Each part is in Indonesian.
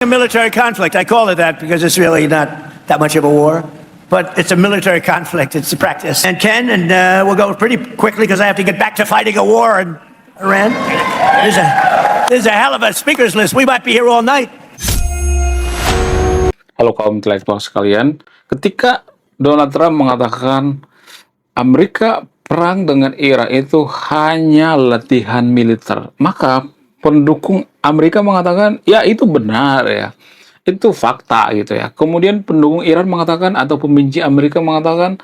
A military conflict. I call it that because it's really not that much of a war, but it's a military conflict. It's a practice. And Ken, and we'll go pretty quickly because I have to get back to fighting a war in Iran. There's a hell of a speakers list. We might be here all night. Halo kaum intelektual sekalian, ketika Donald Trump mengatakan Amerika perang dengan Iran itu hanya latihan militer, maka pendukung Amerika mengatakan, ya itu benar ya, itu fakta gitu ya. Kemudian pendukung Iran mengatakan, atau pembenci Amerika mengatakan,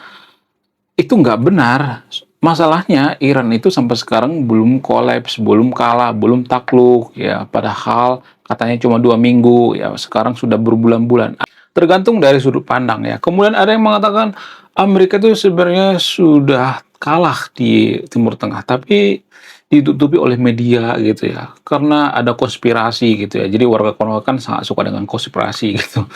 itu nggak benar. Masalahnya Iran itu sampai sekarang belum kolaps, belum kalah, belum takluk ya. Padahal katanya cuma 2 minggu ya, sekarang sudah berbulan-bulan. Tergantung dari sudut pandang ya. Kemudian ada yang mengatakan Amerika itu sebenarnya sudah kalah di Timur Tengah, tapi ditutupi oleh media gitu ya, karena ada konspirasi gitu ya. Jadi warga Konoha kan sangat suka dengan konspirasi gitu.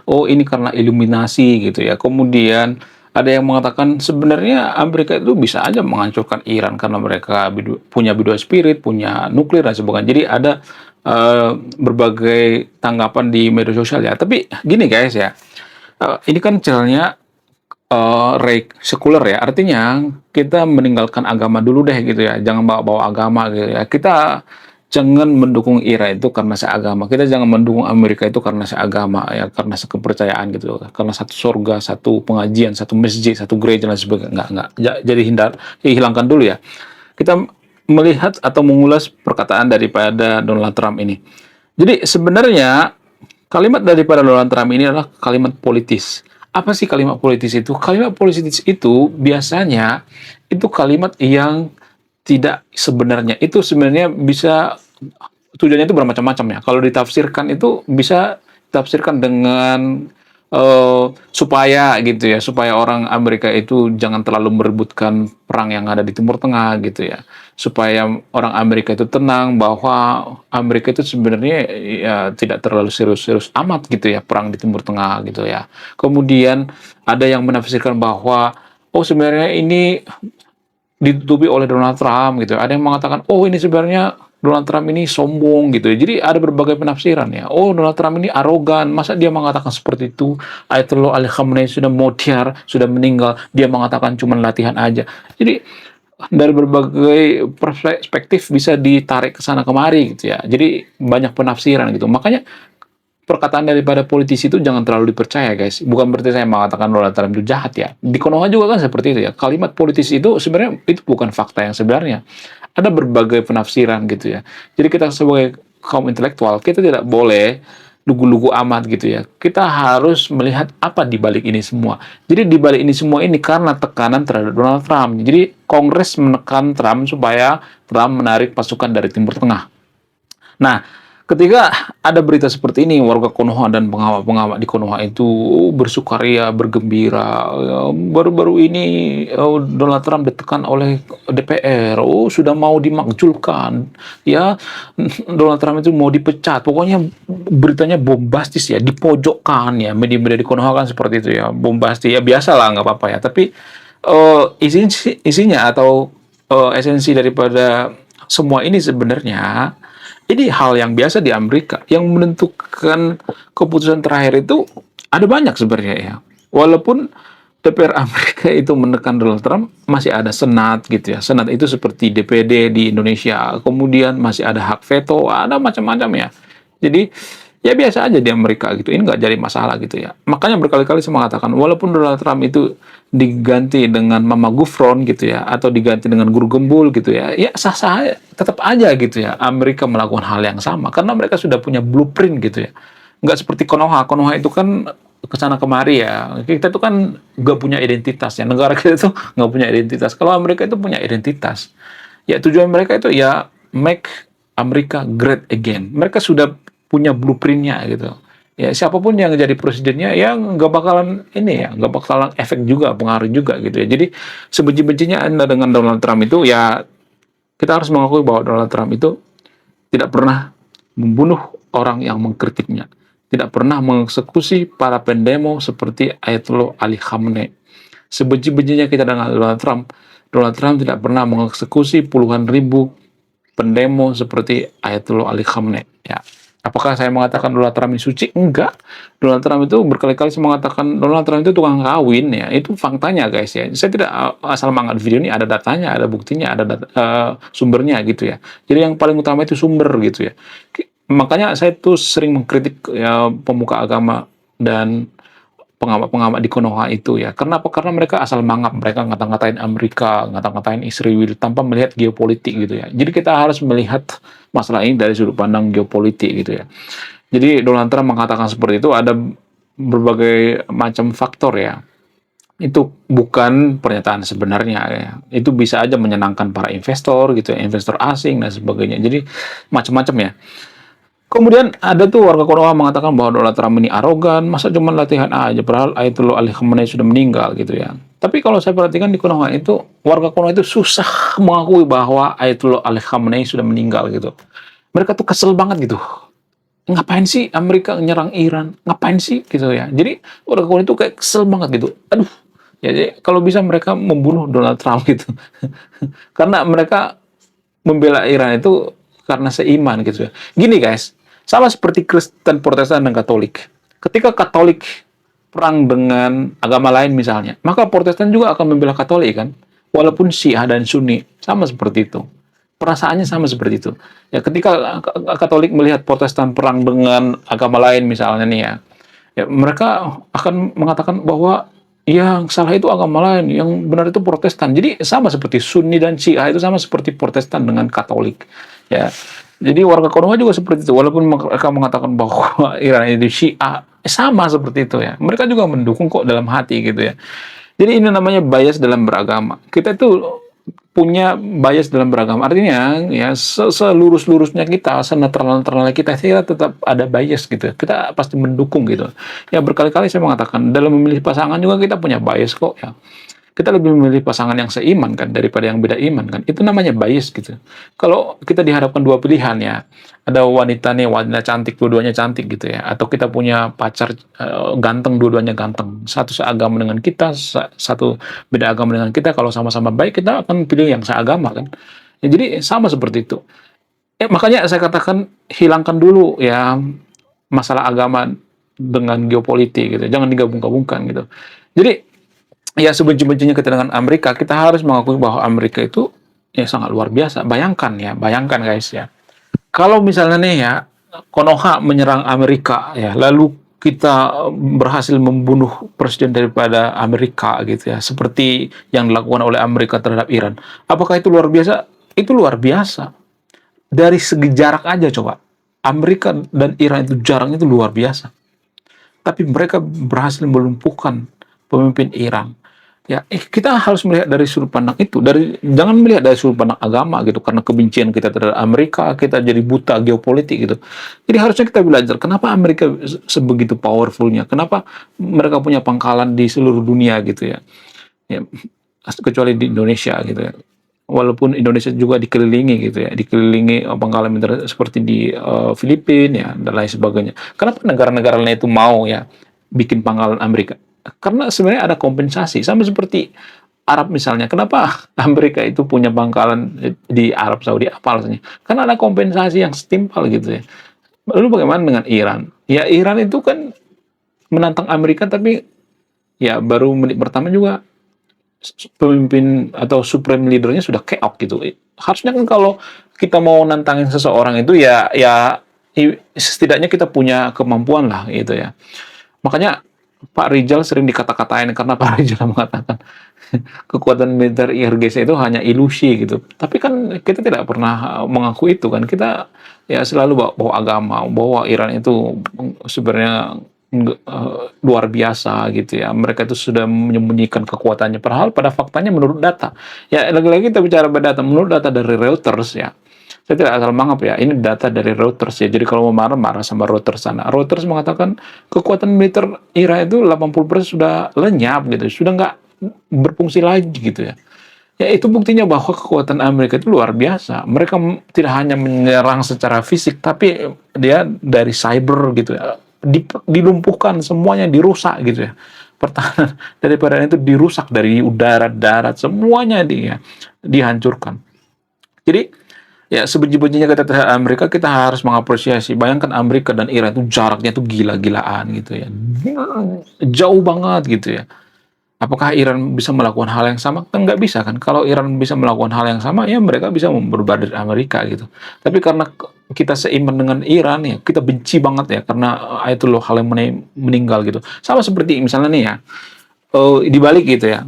Oh ini karena Illuminasi gitu ya. Kemudian ada yang mengatakan sebenarnya Amerika itu bisa aja menghancurkan Iran karena mereka punya bidua spirit, punya nuklir dan sebagainya. Jadi ada berbagai tanggapan di media sosial ya. Tapi gini guys ya, ini kan channelnya sekuler ya, artinya kita meninggalkan agama dulu deh gitu ya, jangan bawa-bawa agama gitu ya. Kita jangan mendukung Iran itu karena seagama, kita jangan mendukung Amerika itu karena seagama ya, karena sekepercayaan gitu, karena satu surga, satu pengajian, satu masjid, satu gereja dan sebagainya. Enggak. Jadi hilangkan dulu ya. Kita melihat atau mengulas perkataan daripada Donald Trump ini. Jadi sebenarnya kalimat daripada Donald Trump ini adalah kalimat politis. Apa sih kalimat politis itu? Kalimat politis itu biasanya itu kalimat yang tidak sebenarnya. Itu sebenarnya bisa tujuannya itu bermacam-macam ya. Kalau ditafsirkan itu bisa ditafsirkan dengan supaya gitu ya, supaya orang Amerika itu jangan terlalu merebutkan perang yang ada di Timur Tengah gitu ya, supaya orang Amerika itu tenang bahwa Amerika itu sebenarnya ya tidak terlalu serius-serius amat gitu ya perang di Timur Tengah gitu ya. Kemudian ada yang menafsirkan bahwa oh sebenarnya ini ditutupi oleh Donald Trump gitu. Ada yang mengatakan oh ini sebenarnya Donald Trump ini sombong gitu ya. Jadi ada berbagai penafsiran ya. Oh Donald Trump ini arogan. Masa dia mengatakan seperti itu? Ayatollah Ali Khamenei sudah mutiar, sudah meninggal. Dia mengatakan cuma latihan aja. Jadi dari berbagai perspektif bisa ditarik ke sana kemari gitu ya. Jadi banyak penafsiran gitu. Makanya perkataan daripada politisi itu jangan terlalu dipercaya guys. Bukan berarti saya mengatakan Donald Trump itu jahat ya. Di Konoha juga kan seperti itu ya. Kalimat politisi itu sebenarnya itu bukan fakta yang sebenarnya. Ada berbagai penafsiran gitu ya. Jadi kita sebagai kaum intelektual, kita tidak boleh lugu-lugu amat gitu ya. Kita harus melihat apa di balik ini semua. Jadi di balik ini semua ini karena tekanan terhadap Donald Trump. Jadi Kongres menekan Trump supaya Trump menarik pasukan dari Timur Tengah. Nah, ketika ada berita seperti ini, warga Konoha dan pengawal-pengawal di Konoha itu bersukaria, bergembira. Baru-baru ini Donald Trump ditekan oleh DPR. Oh, sudah mau dimakzulkan. Ya, Donald Trump itu mau dipecat. Pokoknya beritanya bombastis ya, dipojokkan ya. Media-media di Konoha kan seperti itu ya, bombastis. Ya biasalah, nggak apa-apa ya. Tapi isinya atau esensi daripada semua ini sebenarnya ini hal yang biasa di Amerika. Yang menentukan keputusan terakhir itu ada banyak sebenarnya ya. Walaupun DPR Amerika itu menekan Donald Trump, masih ada Senat gitu ya. Senat itu seperti DPD di Indonesia. Kemudian masih ada hak veto, ada macam-macam ya. Jadi ya biasa aja di Amerika gitu. Ini nggak jadi masalah gitu ya. Makanya berkali-kali saya mengatakan, walaupun Donald Trump itu diganti dengan Mama Gufron gitu ya, atau diganti dengan Guru Gembul gitu ya, ya sah-sah tetap aja gitu ya. Amerika melakukan hal yang sama karena mereka sudah punya blueprint gitu ya. Nggak seperti Konoha. Konoha itu kan kesana kemari ya. Kita itu kan nggak punya identitas ya. Negara kita itu nggak punya identitas. Kalau Amerika itu punya identitas. Ya tujuan mereka itu ya make America great again. Mereka sudah punya blueprintnya gitu. Ya siapapun yang jadi presidennya ya nggak bakalan ini ya, nggak bakalan efek juga, pengaruh juga gitu ya. Jadi sebenci-bencinya Anda dengan Donald Trump itu ya kita harus mengakui bahwa Donald Trump itu tidak pernah membunuh orang yang mengkritiknya, tidak pernah mengeksekusi para pendemo seperti Ayatollah Ali Khamenei. Sebenci-bencinya kita dengan Donald Trump tidak pernah mengeksekusi puluhan ribu pendemo seperti Ayatollah Ali Khamenei. Ya, Apakah saya mengatakan Donald Trump ini suci? Enggak. Donald Trump itu berkali-kali saya mengatakan Donald Trump itu tukang kawin ya. Itu faktanya guys ya. Saya tidak asal mengangkat video ini, ada datanya, ada buktinya, ada sumbernya gitu ya. Jadi yang paling utama itu sumber gitu ya. Makanya saya tuh sering mengkritik ya, pemuka agama dan pengamat-pengamat di Konoha itu ya. Kenapa? Karena mereka asal mangap, mereka ngata-ngatain Amerika, ngata-ngatain Israel tanpa melihat geopolitik gitu ya. Jadi kita harus melihat masalah ini dari sudut pandang geopolitik gitu ya. Jadi Donald Trump mengatakan seperti itu ada berbagai macam faktor ya. Itu bukan pernyataan sebenarnya ya. Itu bisa aja menyenangkan para investor gitu ya, investor asing dan sebagainya. Jadi macam-macam ya. Kemudian ada tuh warga Konoha mengatakan bahwa Donald Trump ini arogan, masa cuma latihan aja, padahal Ayatollah Ali Khamenei sudah meninggal gitu ya. Tapi kalau saya perhatikan di Konoha itu, warga Konoha itu susah mengakui bahwa Ayatollah Ali Khamenei sudah meninggal gitu. Mereka tuh kesel banget gitu. Ngapain sih Amerika nyerang Iran? Ngapain sih gitu ya. Jadi warga Konoha itu kayak kesel banget gitu. Aduh, ya, jadi kalau bisa mereka membunuh Donald Trump gitu. Karena mereka membela Iran itu karena seiman gitu ya. Gini guys, sama seperti Kristen, Protestan, dan Katolik. Ketika Katolik perang dengan agama lain misalnya, maka Protestan juga akan membela Katolik kan? Walaupun Syiah dan Sunni, sama seperti itu. Perasaannya sama seperti itu. Ya, ketika Katolik melihat Protestan perang dengan agama lain misalnya nih ya, ya mereka akan mengatakan bahwa yang salah itu agama lain, yang benar itu Protestan. Jadi sama seperti Sunni dan Syiah itu sama seperti Protestan dengan Katolik. Ya, jadi warga Konoha juga seperti itu. Walaupun mereka mengatakan bahwa Iran itu Syiah, sama seperti itu ya. Mereka juga mendukung kok dalam hati gitu ya. Jadi ini namanya bias dalam beragama. Kita itu punya bias dalam beragama. Artinya ya selurus-lurusnya kita, senetral-netralnya kita tetap ada bias gitu. Kita pasti mendukung gitu. Ya berkali-kali saya mengatakan dalam memilih pasangan juga kita punya bias kok ya. Kita lebih memilih pasangan yang seiman kan daripada yang beda iman kan. Itu namanya bias gitu. Kalau kita dihadapkan dua pilihan ya, ada wanita nih, wanita cantik, dua-duanya cantik gitu ya. Atau kita punya pacar ganteng, dua-duanya ganteng. Satu seagama dengan kita, satu beda agama dengan kita. Kalau sama-sama baik, kita akan pilih yang seagama kan. Ya, jadi sama seperti itu. Makanya saya katakan hilangkan dulu ya masalah agama dengan geopolitik gitu. Jangan digabung-gabungkan gitu. Jadi ya sebenci-bencinya kita dengan Amerika, kita harus mengakui bahwa Amerika itu ya sangat luar biasa. Bayangkan guys ya. Kalau misalnya nih ya, Konoha menyerang Amerika ya, lalu kita berhasil membunuh presiden daripada Amerika gitu ya, seperti yang dilakukan oleh Amerika terhadap Iran. Apakah itu luar biasa? Itu luar biasa. Dari segi jarak aja coba. Amerika dan Iran itu jaraknya itu luar biasa. Tapi mereka berhasil melumpuhkan pemimpin Iran. Ya, kita harus melihat dari sudut pandang itu. Jangan melihat dari sudut pandang agama gitu, karena kebencian kita terhadap Amerika, kita jadi buta geopolitik gitu. Jadi harusnya kita belajar kenapa Amerika sebegitu powerfulnya, kenapa mereka punya pangkalan di seluruh dunia gitu ya. Ya, kecuali di Indonesia gitu ya. Walaupun Indonesia juga dikelilingi gitu ya, dikelilingi pangkalan militer seperti di Filipina ya dan lain sebagainya. Kenapa negara-negara lain itu mau ya bikin pangkalan Amerika? Karena sebenarnya ada kompensasi, sama seperti Arab misalnya. Kenapa Amerika itu punya pangkalan di Arab Saudi? Apa alasannya? Karena ada kompensasi yang setimpal gitu ya. Lalu bagaimana dengan Iran? Ya Iran itu kan menantang Amerika, tapi ya baru menit pertama juga pemimpin atau supreme leadernya sudah keok gitu. Harusnya kan kalau kita mau nantangin seseorang itu ya setidaknya kita punya kemampuan lah gitu ya. Makanya Pak Rizal sering dikata-katain karena Pak Rizal mengatakan kekuatan militer IRGC itu hanya ilusi gitu. Tapi kan kita tidak pernah mengaku itu kan. Kita ya selalu bawa agama, bahwa Iran itu sebenarnya luar biasa gitu ya. Mereka itu sudah menyembunyikan kekuatannya. Padahal pada faktanya menurut data. Ya lagi-lagi kita bicara pada data. Menurut data dari Reuters ya. Saya tidak asal mangap ya, ini data dari Reuters ya. Jadi kalau mau marah-marah sama Reuters sana. Reuters mengatakan kekuatan militer Iran itu 80% sudah lenyap gitu, sudah nggak berfungsi lagi gitu ya. Ya itu buktinya bahwa kekuatan Amerika itu luar biasa. Mereka tidak hanya menyerang secara fisik, tapi dia dari cyber gitu ya. Dilumpuhkan, semuanya dirusak gitu ya. Pertahanan daripada itu dirusak dari udara, darat, semuanya dihancurkan. Jadi Ya, sebenci-bencinya kita terhadap Amerika, kita harus mengapresiasi. Bayangkan Amerika dan Iran itu jaraknya itu gila-gilaan gitu ya. Jauh banget gitu ya. Apakah Iran bisa melakukan hal yang sama? Kan nggak bisa kan. Kalau Iran bisa melakukan hal yang sama, ya mereka bisa memperbaiki Amerika gitu. Tapi karena kita seiman dengan Iran ya, kita benci banget ya karena Ayatollah Khamenei meninggal gitu. Sama seperti misalnya nih ya, dibalik gitu ya.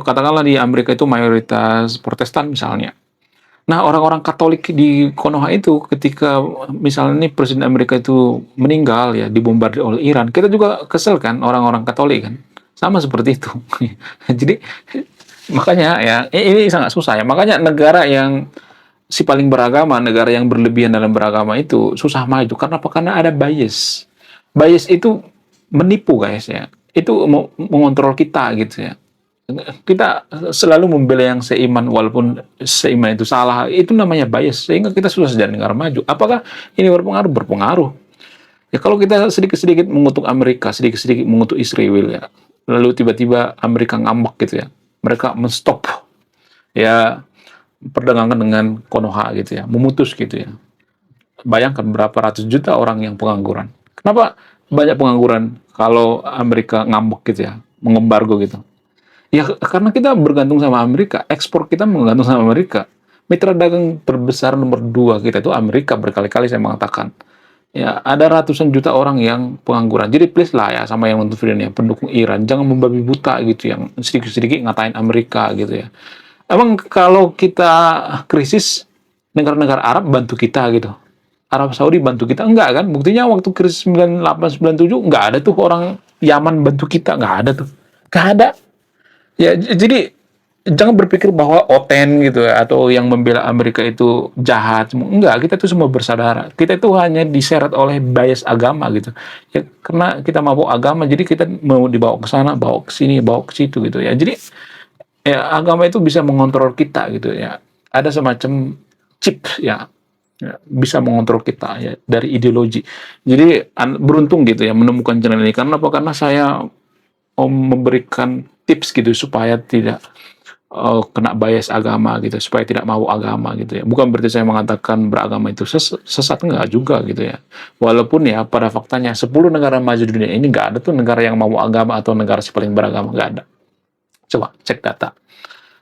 Katakanlah di Amerika itu mayoritas Protestan misalnya. Nah, orang-orang Katolik di Konoha itu ketika misalnya nih Presiden Amerika itu meninggal ya dibombardir oleh Iran, kita juga kesel kan orang-orang Katolik kan. Sama seperti itu. Jadi makanya ya ini sangat susah ya. Makanya negara yang si paling beragama, negara yang berlebihan dalam beragama itu susah maju karena apa? Karena ada bias. Bias itu menipu guys ya. Itu mengontrol kita gitu ya. Kita selalu membela yang seiman walaupun seiman itu salah. Itu namanya bias sehingga kita susah jadi negara maju. Apakah ini berpengaruh? Berpengaruh. Ya kalau kita sedikit-sedikit mengutuk Amerika, sedikit-sedikit mengutuk Israel ya. Lalu tiba-tiba Amerika ngambek gitu ya. Mereka menstop ya perdagangan dengan Konoha gitu ya, memutus gitu ya. Bayangkan berapa ratus juta orang yang pengangguran. Kenapa banyak pengangguran kalau Amerika ngambek gitu ya, mengembargo gitu? Ya karena kita bergantung sama Amerika, ekspor kita menggantung sama Amerika. Mitra dagang terbesar nomor 2 kita itu Amerika, berkali-kali saya mengatakan. Ya, ada ratusan juta orang yang pengangguran. Jadi please lah ya sama yang nonton video ini, pendukung Iran, jangan membabi buta gitu yang sedikit-sedikit ngatain Amerika gitu ya. Emang kalau kita krisis, negara-negara Arab bantu kita gitu. Arab Saudi bantu kita? Enggak kan? Buktinya waktu krisis 98, 97, enggak ada tuh orang Yaman bantu kita. Enggak ada tuh. Enggak ada. Ya, jadi jangan berpikir bahwa OTAN gitu ya, atau yang membela Amerika itu jahat. Enggak, kita itu semua bersaudara. Kita itu hanya diseret oleh bias agama gitu. Ya, karena kita mabuk agama, jadi kita mau dibawa ke sana, bawa ke sini, bawa ke situ gitu ya. Jadi ya agama itu bisa mengontrol kita gitu ya. Ada semacam chip ya, ya bisa mengontrol kita ya dari ideologi. Jadi beruntung gitu ya menemukan channel ini. Karena apa? Karena saya memberikan tips gitu supaya tidak kena bias agama gitu, supaya tidak mau agama gitu ya. Bukan berarti saya mengatakan beragama itu sesat, enggak juga gitu ya. Walaupun ya pada faktanya 10 negara maju di dunia ini enggak ada tuh negara yang mau agama atau negara si paling beragama, enggak ada. Coba cek data.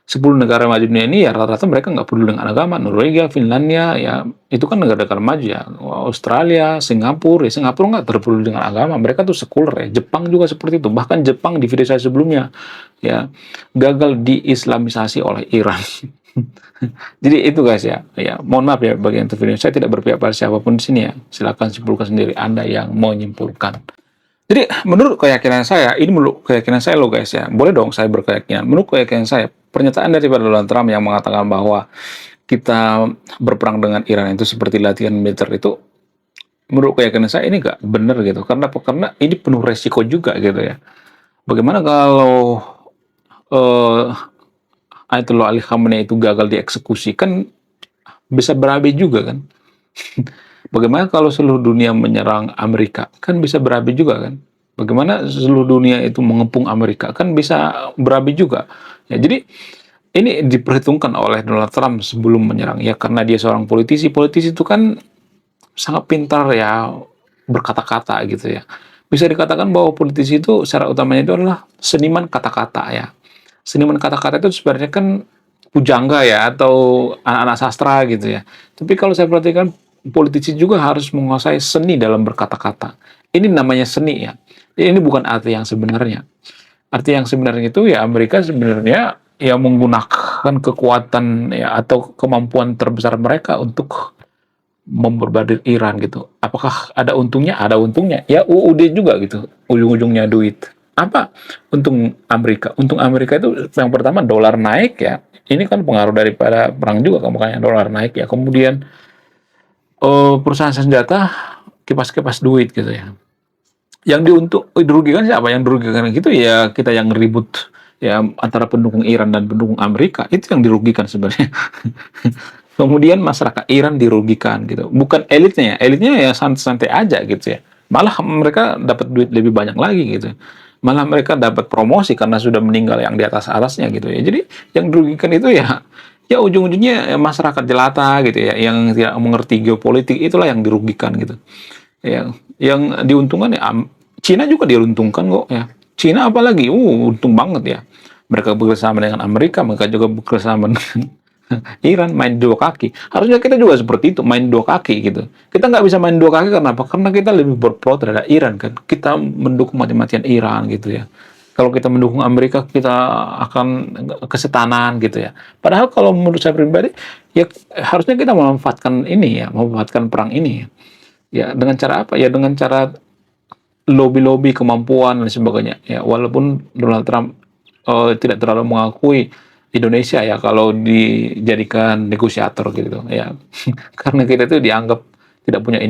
10 negara maju dunia ini ya rata-rata mereka nggak peduli dengan agama. Norwegia, Finlandia, ya itu kan negara-negara maju ya. Australia, Singapura, ya Singapura nggak terpeduli dengan agama. Mereka tuh sekuler ya. Jepang juga seperti itu. Bahkan Jepang di video saya sebelumnya ya gagal diislamisasi oleh Iran. Jadi itu guys ya. Ya, mohon maaf ya bagi yang video. Saya tidak berpihak pada siapapun di sini ya. Silakan simpulkan sendiri Anda yang mau menyimpulkan. Jadi menurut keyakinan saya, ini menurut keyakinan saya loh guys ya, boleh dong saya berkeyakinan. Menurut keyakinan saya, pernyataan dari Donald Trump yang mengatakan bahwa kita berperang dengan Iran itu seperti latihan militer itu, menurut keyakinan saya ini nggak benar gitu. Karena apa? Karena ini penuh resiko juga gitu ya. Bagaimana kalau Ayatollah Ali Khamenei itu gagal dieksekusi, kan bisa berabe juga kan. Bagaimana kalau seluruh dunia menyerang Amerika? Kan bisa berabe juga kan? Bagaimana seluruh dunia itu mengepung Amerika? Kan bisa berabe juga. Ya, jadi ini diperhitungkan oleh Donald Trump sebelum menyerang. Ya karena dia seorang politisi. Politisi itu kan sangat pintar ya berkata-kata gitu ya. Bisa dikatakan bahwa politisi itu secara utamanya itu adalah seniman kata-kata ya. Seniman kata-kata itu sebenarnya kan pujangga ya atau anak-anak sastra gitu ya. Tapi kalau saya perhatikan politisi juga harus menguasai seni dalam berkata-kata. Ini namanya seni ya. Ini bukan arti yang sebenarnya. Arti yang sebenarnya itu ya Amerika sebenarnya ya menggunakan kekuatan ya atau kemampuan terbesar mereka untuk memperbadir Iran gitu. Apakah ada untungnya? Ada untungnya. Ya UUD juga gitu. Ujung-ujungnya duit. Apa untung Amerika? Untung Amerika itu yang pertama dolar naik ya. Ini kan pengaruh daripada perang juga, makanya dolar naik ya. Kemudian perusahaan senjata kipas-kipas duit gitu ya. Yang dirugikan siapa? Yang dirugikan gitu ya kita yang ribut ya antara pendukung Iran dan pendukung Amerika, itu yang dirugikan sebenarnya. Kemudian masyarakat Iran dirugikan gitu. Bukan elitnya ya. Elitnya ya santai-santai aja gitu ya. Malah mereka dapat duit lebih banyak lagi gitu. Malah mereka dapat promosi karena sudah meninggal yang di atas-atasnya gitu ya. Jadi yang dirugikan itu ya ya ujung-ujungnya masyarakat jelata gitu ya, yang tidak mengerti geopolitik itulah yang dirugikan gitu. Yang diuntungkan ya Cina juga diuntungkan kok ya. Cina apalagi, untung banget ya. Mereka bekerjasama dengan Amerika, mereka juga bekerjasama dengan Iran, main dua kaki. Harusnya kita juga seperti itu, main dua kaki gitu. Kita nggak bisa main dua kaki karena apa? Karena kita lebih berpro terhadap Iran kan. Kita mendukung mati-matian Iran gitu ya. Kalau kita mendukung Amerika, kita akan kesetanan gitu ya. Padahal kalau menurut saya pribadi, ya harusnya kita memanfaatkan ini ya, memanfaatkan perang ini ya. Ya dengan cara apa? Ya dengan cara lobby-lobby kemampuan dan sebagainya. Ya walaupun Donald Trump tidak terlalu mengakui Indonesia ya kalau dijadikan negosiator gitu ya. Karena kita itu dianggap tidak punya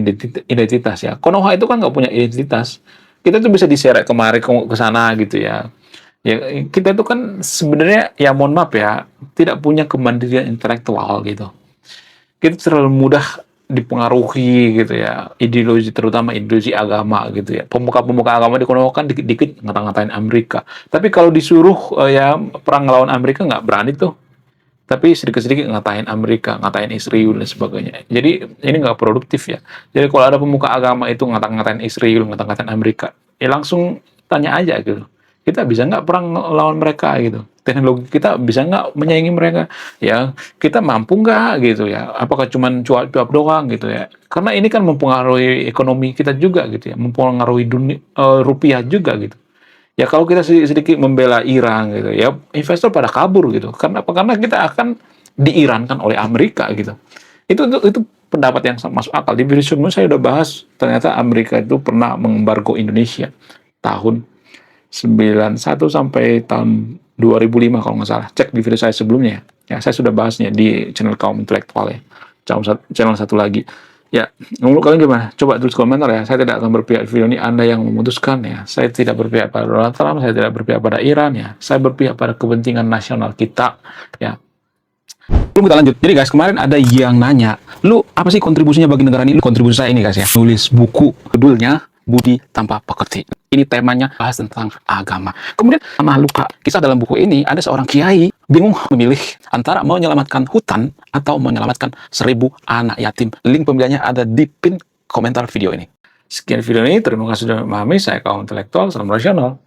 identitas ya. Konoha itu kan nggak punya identitas. Kita tuh bisa diseret kemari ke sana gitu ya. Ya kita itu kan sebenarnya ya mohon maaf ya tidak punya kemandirian intelektual gitu. Kita terlalu mudah dipengaruhi gitu ya, ideologi terutama ideologi agama gitu ya. Pemuka-pemuka agama di Konoha kan dikit-dikit ngata-ngatain Amerika. Tapi kalau disuruh ya perang lawan Amerika nggak berani tuh. Tapi sedikit-sedikit ngatain Amerika, ngatain Israel dan sebagainya. Jadi ini nggak produktif ya. Jadi kalau ada pemuka agama itu ngata-ngatain Israel, ngata-ngatain Amerika, ya langsung tanya aja gitu. Kita bisa nggak perang lawan mereka gitu? Teknologi kita bisa nggak menyaingi mereka? Ya kita mampu nggak gitu ya? Apakah cuma cuap-cuap doang gitu ya? Karena ini kan mempengaruhi ekonomi kita juga gitu ya, mempengaruhi dunia, rupiah juga gitu. Ya kalau kita sedikit membela Iran gitu, ya investor pada kabur gitu. Karena apa? Karena kita akan diirankan oleh Amerika gitu. Itu pendapat yang masuk akal. Di video sebelumnya saya udah bahas ternyata Amerika itu pernah mengembargo Indonesia tahun 91 sampai tahun 2005 kalau nggak salah. Cek di video saya sebelumnya ya. Saya sudah bahasnya di channel kaum intelektual ya. Channel satu lagi. Ya, menurut kalian gimana? Coba tulis komentar ya. Saya tidak akan berpihak di video ini. Anda yang memutuskan ya. Saya tidak berpihak pada Donald Trump. Saya tidak berpihak pada Iran ya. Saya berpihak pada kepentingan nasional kita ya. Belum kita lanjut. Jadi guys, kemarin ada yang nanya, lu apa sih kontribusinya bagi negara ini? Lu kontribusi saya ini guys ya. Nulis buku, judulnya Budi Tanpa Pekerti. Ini temanya bahas tentang agama. Kemudian sama luka. Kisah dalam buku ini ada seorang kiai bingung memilih antara menyelamatkan hutan atau menyelamatkan 1000 anak yatim. Link pembeliannya ada di pin komentar video ini. Sekian video ini. Terima kasih sudah memahami. Saya kaum intelektual. Salam rasional.